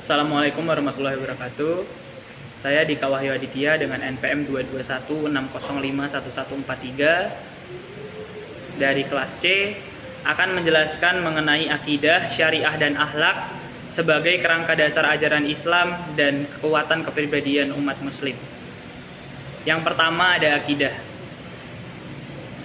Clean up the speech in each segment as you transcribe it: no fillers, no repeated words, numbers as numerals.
Assalamualaikum warahmatullahi wabarakatuh. Saya Dika Wahyu Aditya dengan NPM 221601143 dari kelas C akan menjelaskan mengenai akidah, syariah, dan akhlak sebagai kerangka dasar ajaran Islam dan kekuatan kepribadian umat muslim. Yang pertama ada akidah.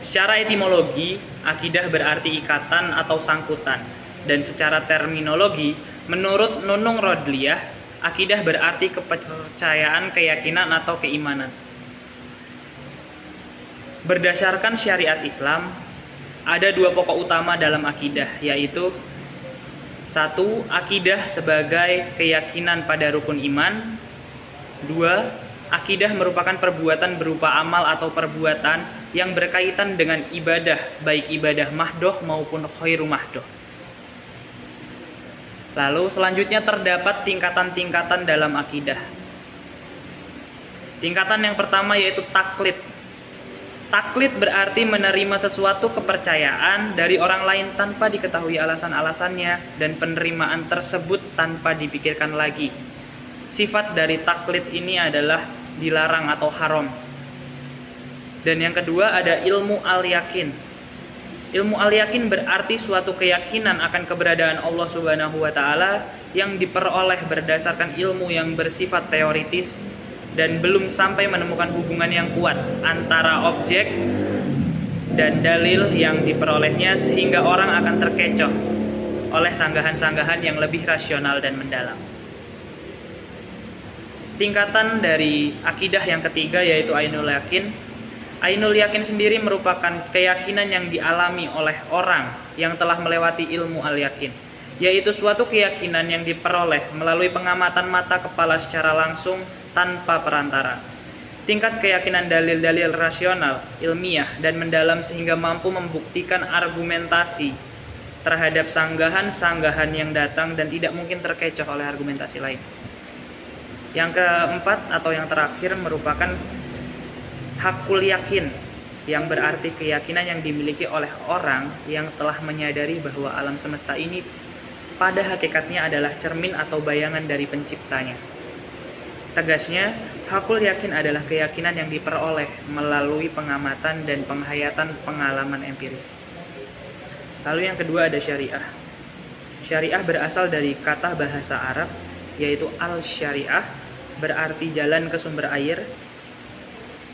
Secara etimologi, akidah berarti ikatan atau sangkutan, dan secara terminologi, menurut Nunung Rodliyah, akidah berarti kepercayaan, keyakinan, atau keimanan. Berdasarkan syariat Islam, ada dua pokok utama dalam akidah, yaitu satu, akidah sebagai keyakinan pada rukun iman. Dua, akidah merupakan perbuatan berupa amal atau perbuatan yang berkaitan dengan ibadah, baik ibadah mahdoh maupun khairu mahdoh. Lalu selanjutnya terdapat tingkatan-tingkatan dalam akidah. Tingkatan yang pertama yaitu taklid. Taklid berarti menerima sesuatu kepercayaan dari orang lain tanpa diketahui alasan-alasannya dan penerimaan tersebut tanpa dipikirkan lagi. Sifat dari taklid ini adalah dilarang atau haram. Dan yang kedua ada ilmu al-yakin. Ilmu al-yakin berarti suatu keyakinan akan keberadaan Allah Subhanahu wa taala yang diperoleh berdasarkan ilmu yang bersifat teoritis dan belum sampai menemukan hubungan yang kuat antara objek dan dalil yang diperolehnya sehingga orang akan terkecoh oleh sanggahan-sanggahan yang lebih rasional dan mendalam. Tingkatan dari akidah yang ketiga yaitu ainul yakin. Ainul yakin sendiri merupakan keyakinan yang dialami oleh orang yang telah melewati ilmu al-yakin, yaitu suatu keyakinan yang diperoleh melalui pengamatan mata kepala secara langsung tanpa perantara. Tingkat keyakinan dalil-dalil rasional, ilmiah, dan mendalam sehingga mampu membuktikan argumentasi terhadap sanggahan-sanggahan yang datang dan tidak mungkin terkecoh oleh argumentasi lain. Yang keempat atau yang terakhir merupakan hakul yakin, yang berarti keyakinan yang dimiliki oleh orang yang telah menyadari bahwa alam semesta ini pada hakikatnya adalah cermin atau bayangan dari penciptanya. Tegasnya, hakul yakin adalah keyakinan yang diperoleh melalui pengamatan dan penghayatan pengalaman empiris. Lalu yang kedua ada syariah. Syariah berasal dari kata bahasa Arab yaitu al-syariah, berarti jalan ke sumber air,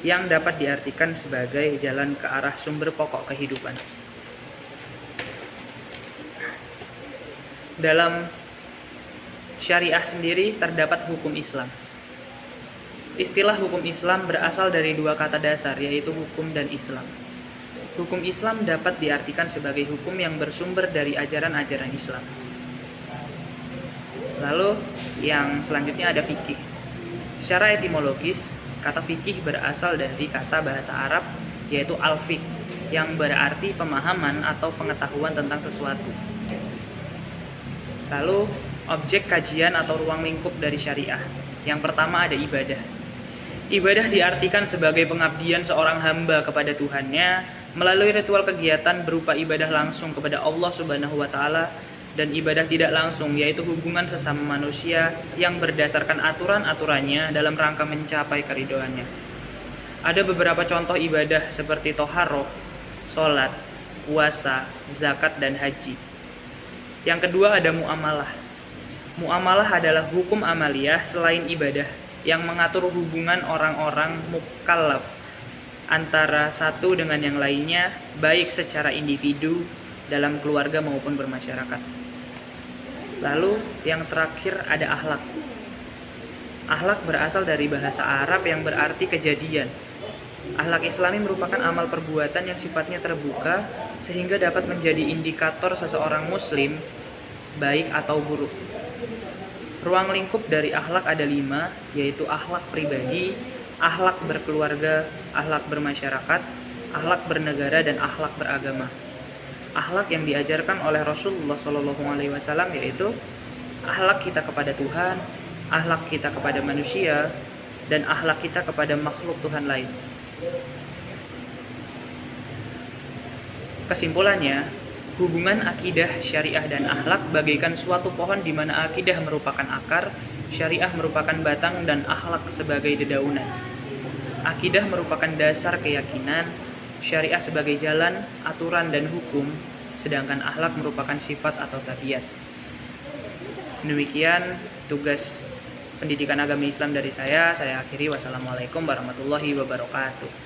yang dapat diartikan sebagai jalan ke arah sumber pokok kehidupan. Dalam syariah sendiri terdapat hukum Islam. Istilah hukum Islam berasal dari dua kata dasar yaitu hukum dan Islam. Hukum Islam dapat diartikan sebagai hukum yang bersumber dari ajaran-ajaran Islam. Lalu yang selanjutnya ada fikih. Secara etimologis, kata fikih berasal dari kata bahasa Arab yaitu al-fiqh, yang berarti pemahaman atau pengetahuan tentang sesuatu. Lalu objek kajian atau ruang lingkup dari syariah. Yang pertama ada ibadah. Ibadah diartikan sebagai pengabdian seorang hamba kepada Tuhannya melalui ritual kegiatan berupa ibadah langsung kepada Allah Subhanahu wa taala dan ibadah tidak langsung yaitu hubungan sesama manusia yang berdasarkan aturan-aturannya dalam rangka mencapai keridhoannya. Ada beberapa contoh ibadah seperti toharoh, sholat, puasa, zakat, dan haji. Yang kedua ada muamalah. Muamalah adalah hukum amaliyah selain ibadah yang mengatur hubungan orang-orang mukallaf antara satu dengan yang lainnya baik secara individu, dalam keluarga maupun bermasyarakat. Lalu yang terakhir ada akhlak. Akhlak berasal dari bahasa Arab yang berarti kejadian. Akhlak Islami merupakan amal perbuatan yang sifatnya terbuka sehingga dapat menjadi indikator seseorang muslim baik atau buruk. Ruang lingkup dari akhlak ada 5, yaitu akhlak pribadi, akhlak berkeluarga, akhlak bermasyarakat, akhlak bernegara, dan akhlak beragama. Akhlak yang diajarkan oleh Rasulullah SAW yaitu akhlak kita kepada Tuhan, akhlak kita kepada manusia, dan akhlak kita kepada makhluk Tuhan lain. Kesimpulannya, Hubungan akidah, syariah, dan akhlak bagaikan suatu pohon di mana akidah merupakan akar, syariah merupakan batang, dan akhlak sebagai dedaunan. Akidah merupakan dasar keyakinan, syariah sebagai jalan, aturan, dan hukum, sedangkan akhlak merupakan sifat atau tabiat. Demikian tugas pendidikan agama Islam dari saya akhiri. Wassalamualaikum warahmatullahi wabarakatuh.